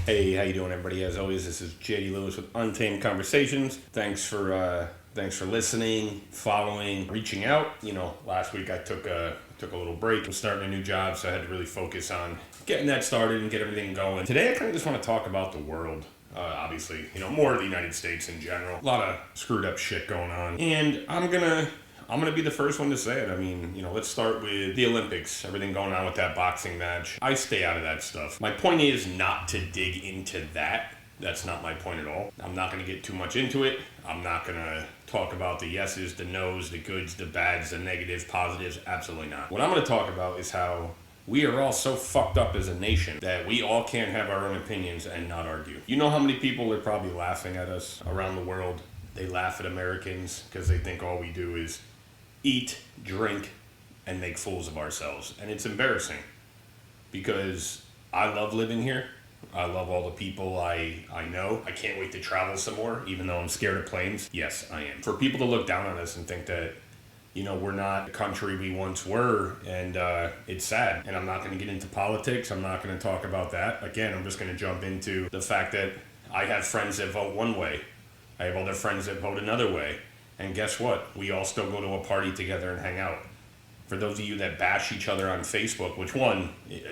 Hey, how you doing, everybody? As always, this is JD Lewis with Untamed Conversations. Thanks for listening, following, reaching out. Last week I took a little break. I'm starting a new job, so I had to really focus on getting that started and get everything going. Today, I kind of just want to talk about the world. Obviously, more of the United States in general. A lot of screwed up shit going on, and I'm gonna be the first one to say it. Let's start with the Olympics, everything going on with that boxing match. I stay out of that stuff. My point is not to dig into that. That's not my point at all. I'm not going to get too much into it. I'm not going to talk about the yeses, the nos, the goods, the bads, the negatives, positives. Absolutely not. What I'm going to talk about is how we are all so fucked up as a nation that we all can't have our own opinions and not argue. You know how many people are probably laughing at us around the world? They laugh at Americans because they think all we do is eat, drink, and make fools of ourselves. And it's embarrassing because I love living here. I love all the people I know. I can't wait to travel some more, even though I'm scared of planes. Yes, I am. For people to look down on us and think that, we're not the country we once were, and it's sad. And I'm not going to get into politics. I'm not going to talk about that. Again, I'm just going to jump into the fact that I have friends that vote one way. I have other friends that vote another way. And guess what? We all still go to a party together and hang out. For those of you that bash each other on Facebook, which one,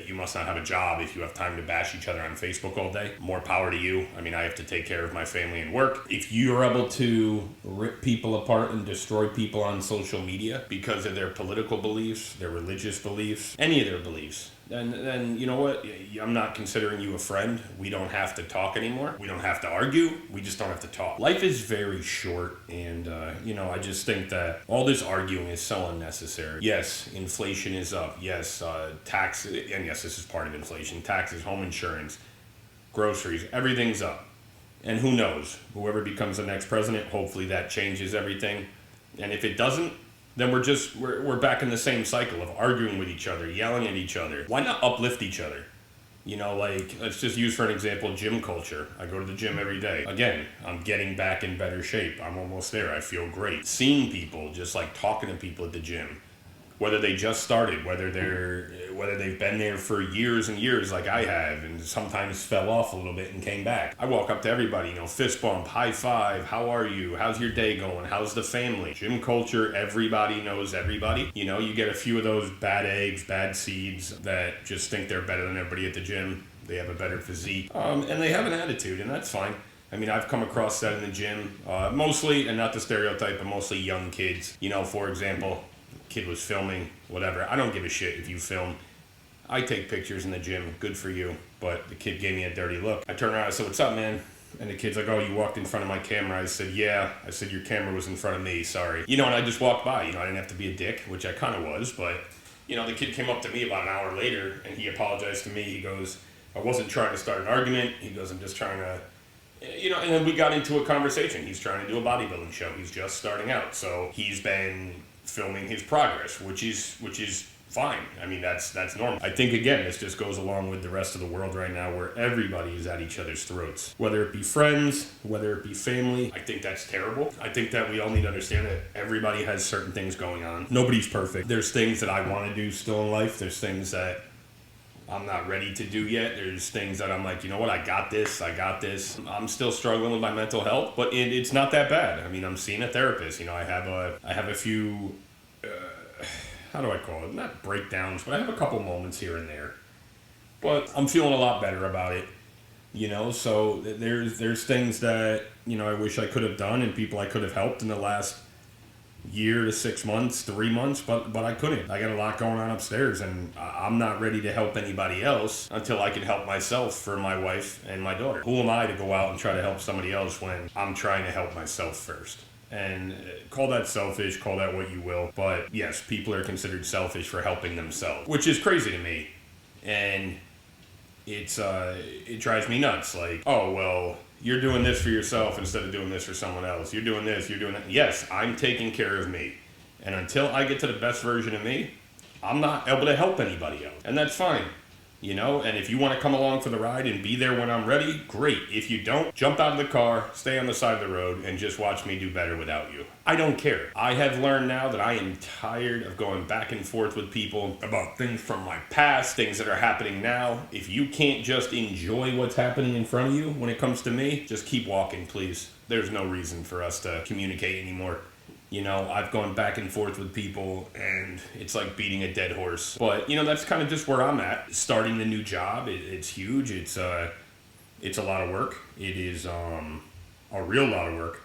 you must not have a job if you have time to bash each other on Facebook all day. More power to you. I have to take care of my family and work. If you're able to rip people apart and destroy people on social media because of their political beliefs, their religious beliefs, any of their beliefs, then you know what? I'm not considering you a friend. We don't have to talk anymore. We don't have to argue. We just don't have to talk. Life is very short, and I just think that all this arguing is so unnecessary. Yes, inflation is up. Yes, tax, and yes, this is part of inflation. Taxes, home insurance, groceries, everything's up. And who knows? Whoever becomes the next president, hopefully that changes everything. And if it doesn't, then we're back in the same cycle of arguing with each other, yelling at each other. Why not uplift each other? Let's just use for an example, gym culture. I go to the gym every day. Again, I'm getting back in better shape. I'm almost there. I feel great. Seeing people, just like talking to people at the gym, whether they just started, whether they've been there for years and years like I have, and sometimes fell off a little bit and came back. I walk up to everybody, fist bump, high five, how are you? How's your day going? How's the family? Gym culture, everybody knows everybody. You get a few of those bad eggs, bad seeds that just think they're better than everybody at the gym. They have a better physique, and they have an attitude, and that's fine. I've come across that in the gym, mostly, and not the stereotype, but mostly young kids. For example, kid was filming, whatever. I don't give a shit if you film. I take pictures in the gym, good for you. But the kid gave me a dirty look. I turned around, I said, what's up, man? And the kid's like, oh, you walked in front of my camera. I said, yeah. I said, your camera was in front of me, sorry. And I just walked by. I didn't have to be a dick, which I kind of was. But, the kid came up to me about an hour later, and he apologized to me. He goes, I wasn't trying to start an argument. He goes, I'm just trying to, and then we got into a conversation. He's trying to do a bodybuilding show. He's just starting out. So he's been filming his progress, which is fine. That's normal. I think, again, this just goes along with the rest of the world right now where everybody is at each other's throats. Whether it be friends, whether it be family, I think that's terrible. I think that we all need to understand that everybody has certain things going on. Nobody's perfect. There's things that I want to do still in life. There's things that I'm not ready to do yet. There's things that I'm like, I got this. I'm still struggling with my mental health, but it's not that bad. I'm seeing a therapist. I have a few, how do I call it? Not breakdowns, but I have a couple moments here and there. But I'm feeling a lot better about it. So there's things that, I wish I could have done and people I could have helped in the last year to 6 months, 3 months, but I couldn't. I got a lot going on upstairs, and I'm not ready to help anybody else until I can help myself for my wife and my daughter. Who am I to go out and try to help somebody else when I'm trying to help myself first? And call that selfish, call that what you will, but yes, people are considered selfish for helping themselves, which is crazy to me, and it drives me nuts. Like, oh, well, you're doing this for yourself instead of doing this for someone else. You're doing this, you're doing that. Yes, I'm taking care of me. And until I get to the best version of me, I'm not able to help anybody else. And that's fine. And if you want to come along for the ride and be there when I'm ready, great. If you don't, jump out of the car, stay on the side of the road, and just watch me do better without you. I don't care. I have learned now that I am tired of going back and forth with people about things from my past, things that are happening now. If you can't just enjoy what's happening in front of you when it comes to me, just keep walking, please. There's no reason for us to communicate anymore. I've gone back and forth with people, and it's like beating a dead horse. But, that's kind of just where I'm at. Starting a new job, it's huge. It's a lot of work. It is a real lot of work.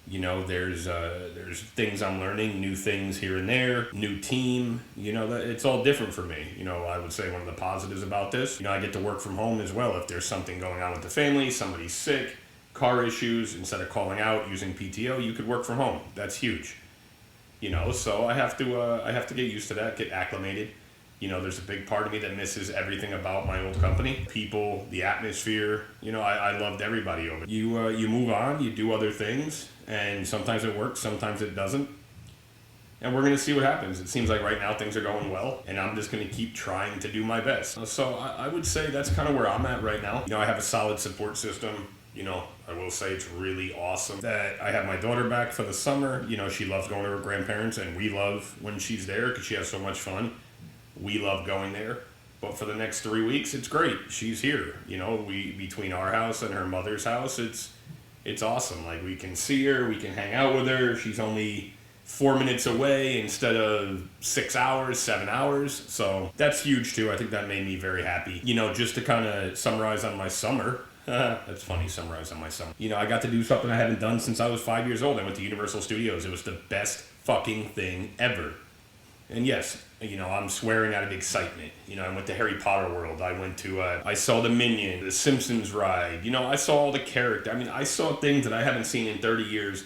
There's things I'm learning, new things here and there, new team. It's all different for me. I would say one of the positives about this, I get to work from home as well. If there's something going on with the family, somebody's sick, car issues, instead of calling out using PTO, you could work from home. That's huge. So I have to get used to that, get acclimated. There's a big part of me that misses everything about my old company. People, the atmosphere. I loved everybody over. You move on, you do other things, and sometimes it works, sometimes it doesn't. And we're going to see what happens. It seems like right now things are going well, and I'm just going to keep trying to do my best. So I would say that's kind of where I'm at right now. I have a solid support system. I will say it's really awesome that I have my daughter back for the summer. She loves going to her grandparents, and we love when she's there because she has so much fun. We love going there. But for the next 3 weeks, it's great. She's here. Between our house and her mother's house, it's awesome. Like, we can see her, we can hang out with her. She's only 4 minutes away instead of 6 hours, 7 hours. So that's huge too. I think that made me very happy. Just to kind of summarize on my summer. That's funny, summarize on my summer. I got to do something I haven't done since I was 5 years old. I went to Universal Studios. It was the best fucking thing ever. And yes, I'm swearing out of excitement. I went to Harry Potter World. I went to, I saw the Minion, the Simpsons ride. I saw all the characters. I saw things that I haven't seen in 30 years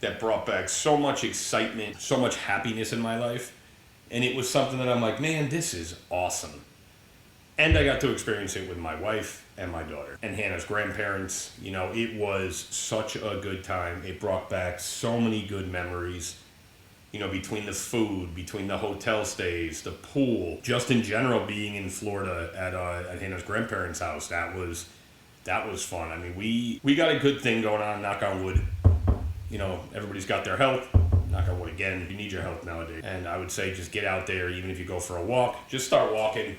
that brought back so much excitement, so much happiness in my life. And it was something that I'm like, man, this is awesome. And I got to experience it with my wife and my daughter and Hannah's grandparents. It was such a good time. It brought back so many good memories. Between the food, between the hotel stays, the pool, just in general being in Florida at Hannah's grandparents' house, that was fun. We got a good thing going on, knock on wood. Everybody's got their health. Knock on wood again, you need your health nowadays. And I would say just get out there, even if you go for a walk, just start walking.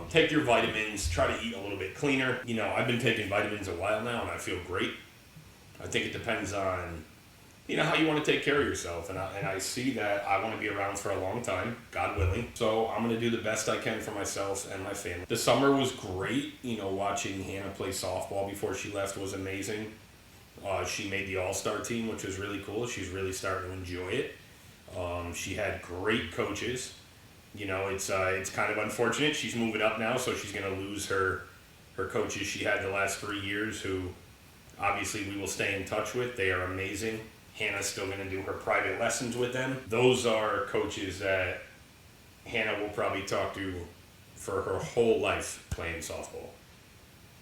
Take your vitamins, try to eat a little bit cleaner. I've been taking vitamins a while now and I feel great. I think it depends on how you want to take care of yourself. And I see that I want to be around for a long time, God willing. So I'm going to do the best I can for myself and my family. The summer was great. Watching Hannah play softball before she left was amazing. She made the all-star team, which was really cool. She's really starting to enjoy it. She had great coaches. It's kind of unfortunate. She's moving up now, so she's going to lose her coaches she had the last 3 years, who obviously we will stay in touch with. They are amazing. Hannah's still going to do her private lessons with them. Those are coaches that Hannah will probably talk to for her whole life playing softball.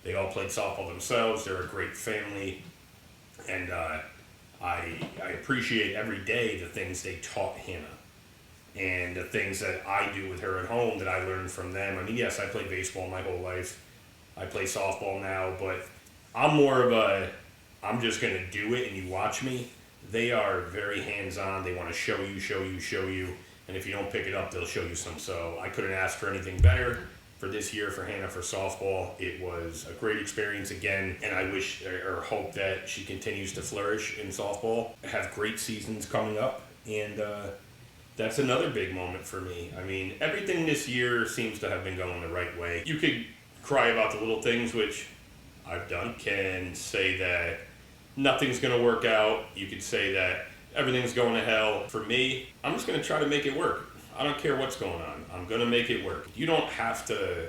They all played softball themselves. They're a great family. And I appreciate every day the things they taught Hannah and the things that I do with her at home that I learned from them. Yes, I played baseball my whole life. I play softball now, but I'm more of I'm just going to do it and you watch me. They are very hands-on. They want to show you. And if you don't pick it up, they'll show you some. So I couldn't ask for anything better for this year for Hannah for softball. It was a great experience again, and I wish or hope that she continues to flourish in softball, have great seasons coming up, and that's another big moment for me. Everything this year seems to have been going the right way. You could cry about the little things, which I've done, can say that nothing's going to work out. You could say that everything's going to hell. For me, I'm just going to try to make it work. I don't care what's going on. I'm going to make it work. You don't have to,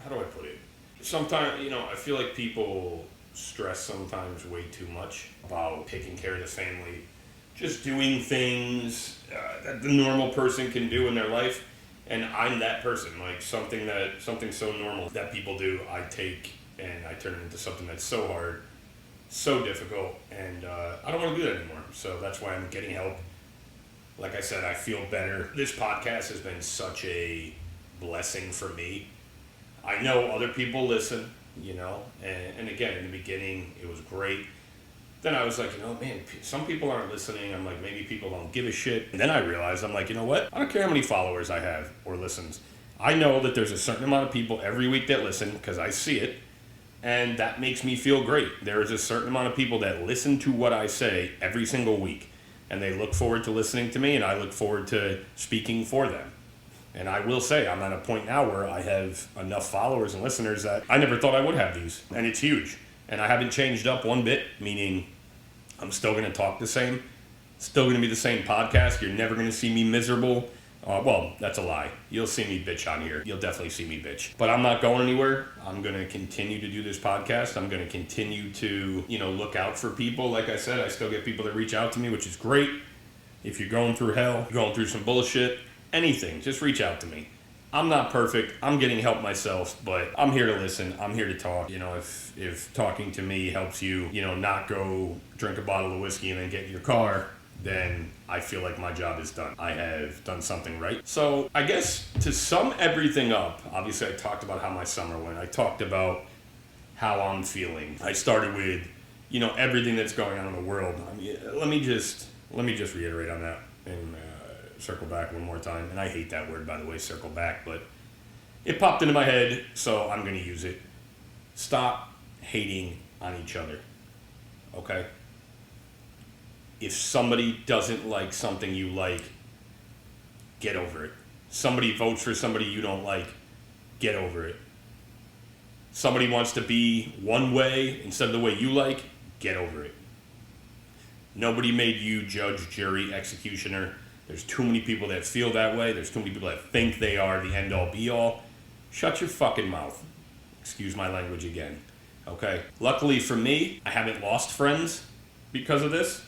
how do I put it? Sometimes, I feel like people stress sometimes way too much about taking care of the family, just doing things that the normal person can do in their life. And I'm that person, like something so normal that people do, I take and I turn it into something that's so hard, so difficult, and I don't want to do that anymore. So that's why I'm getting help. Like I said, I feel better. This podcast has been such a blessing for me. I know other people listen, and again, in the beginning, it was great. Then I was like, man, some people aren't listening. I'm like, maybe people don't give a shit. And then I realized, I'm like, you know what? I don't care how many followers I have or listens. I know that there's a certain amount of people every week that listen because I see it. And that makes me feel great. There is a certain amount of people that listen to what I say every single week. And they look forward to listening to me, and I look forward to speaking for them. And I will say, I'm at a point now where I have enough followers and listeners that I never thought I would have these. And it's huge. And I haven't changed up one bit, meaning I'm still going to talk the same. Still going to be the same podcast. You're never going to see me miserable. Well, that's a lie. You'll see me bitch on here. You'll definitely see me bitch. But I'm not going anywhere. I'm going to continue to do this podcast. I'm going to continue to, look out for people. Like I said, I still get people that reach out to me, which is great. If you're going through hell, going through some bullshit, anything, just reach out to me. I'm not perfect. I'm getting help myself, but I'm here to listen. I'm here to talk. If talking to me helps you, not go drink a bottle of whiskey and then get in your car, then I feel like my job is done. I have done something right. So I guess to sum everything up, obviously I talked about how my summer went. I talked about how I'm feeling. I started with, everything that's going on in the world. I mean, let me just reiterate on that and circle back one more time. And I hate that word, by the way, circle back, but it popped into my head, so I'm going to use it. Stop hating on each other, okay? If somebody doesn't like something you like, get over it. Somebody votes for somebody you don't like, get over it. Somebody wants to be one way instead of the way you like, get over it. Nobody made you judge, jury, executioner. There's too many people that feel that way. There's too many people that think they are the end-all, be-all. Shut your fucking mouth. Excuse my language again. Okay? Luckily for me, I haven't lost friends because of this.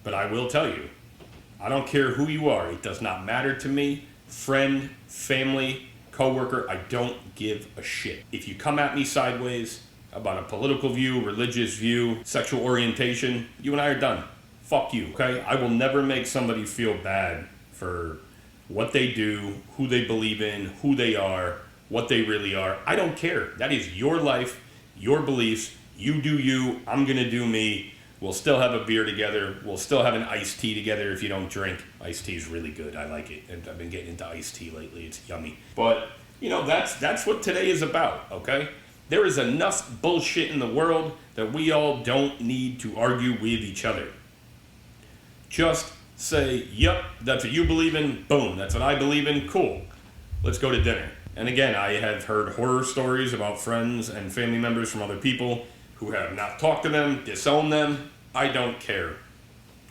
But I will tell you, I don't care who you are. It does not matter to me. Friend, family, coworker, I don't give a shit. If you come at me sideways about a political view, religious view, sexual orientation, you and I are done. Fuck you, okay? I will never make somebody feel bad for what they do, who they believe in, who they are, what they really are. I don't care. That is your life, your beliefs. You do you. I'm going to do me. We'll still have a beer together. We'll still have an iced tea together if you don't drink. Iced tea is really good. I like it. And I've been getting into iced tea lately. It's yummy. But, that's what today is about, okay? There is enough bullshit in the world that we all don't need to argue with each other. Just say, yep, that's what you believe in. Boom, that's what I believe in. Cool. Let's go to dinner. And again, I have heard horror stories about friends and family members from other people who have not talked to them, disowned them. I don't care.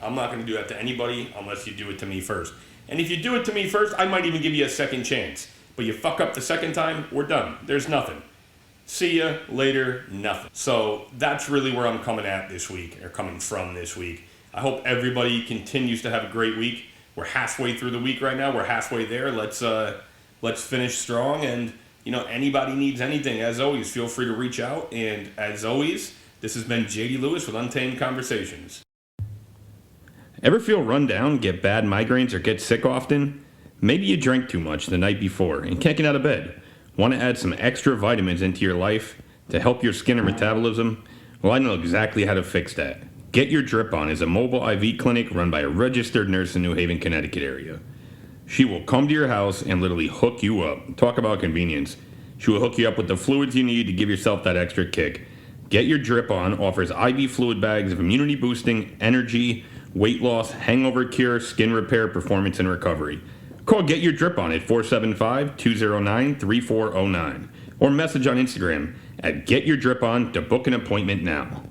I'm not going to do that to anybody unless you do it to me first. And if you do it to me first, I might even give you a second chance. But you fuck up the second time, we're done. There's nothing. See ya later, nothing. So that's really where I'm coming from this week. I hope everybody continues to have a great week. We're halfway through the week right now. We're halfway there. Let's finish strong. And anybody needs anything, as always, feel free to reach out. And as always, this has been JD Lewis with Untamed Conversations. Ever feel run down, get bad migraines, or get sick often? Maybe you drank too much the night before and can't get out of bed. Want to add some extra vitamins into your life to help your skin and metabolism? Well, I know exactly how to fix that. Get Your Drip On is a mobile IV clinic run by a registered nurse in New Haven, Connecticut area. She will come to your house and literally hook you up. Talk about convenience. She will hook you up with the fluids you need to give yourself that extra kick. Get Your Drip On offers IV fluid bags of immunity boosting, energy, weight loss, hangover cure, skin repair, performance, and recovery. Call Get Your Drip On at 475-209-3409 or message on Instagram at Get Your Drip On to book an appointment now.